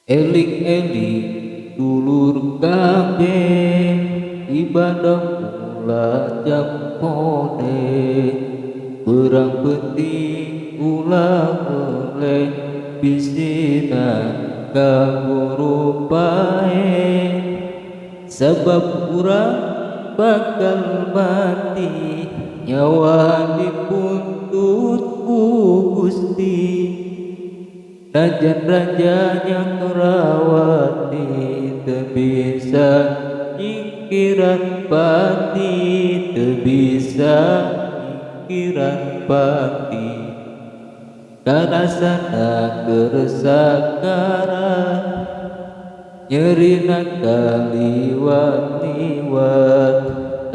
Eling-eling dulur kabeh ibadah mula jam pone perang penting ulah oleh bisina kaguru bae sebab urang bakal mati nyawa dipuntut ku Gusti. Najan rajanya kerawati teu bisa nyingkiran pati, teu bisa nyingkiran pati. Karasana keresakaran nyerina kaliwat-liwat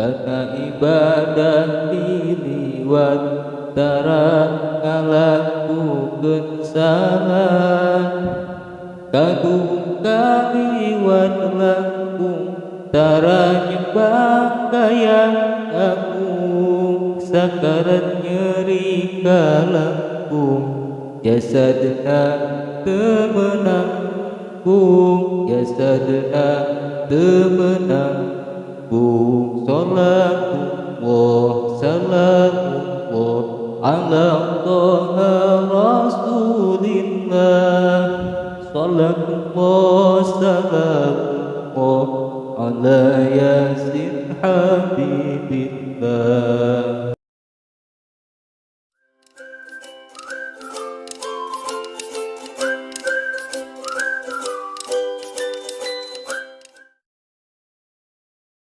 karena ibadah diliwat tara ngalakukeun salah kadung kaliwat langkung tara nyembah gaya agung sakarat nyeri kalangkung jasadna teu menanggung jasadna teu menanggung salatullah salamullah ala toha rasulillah salatullah salamullah ala yasin habibillah.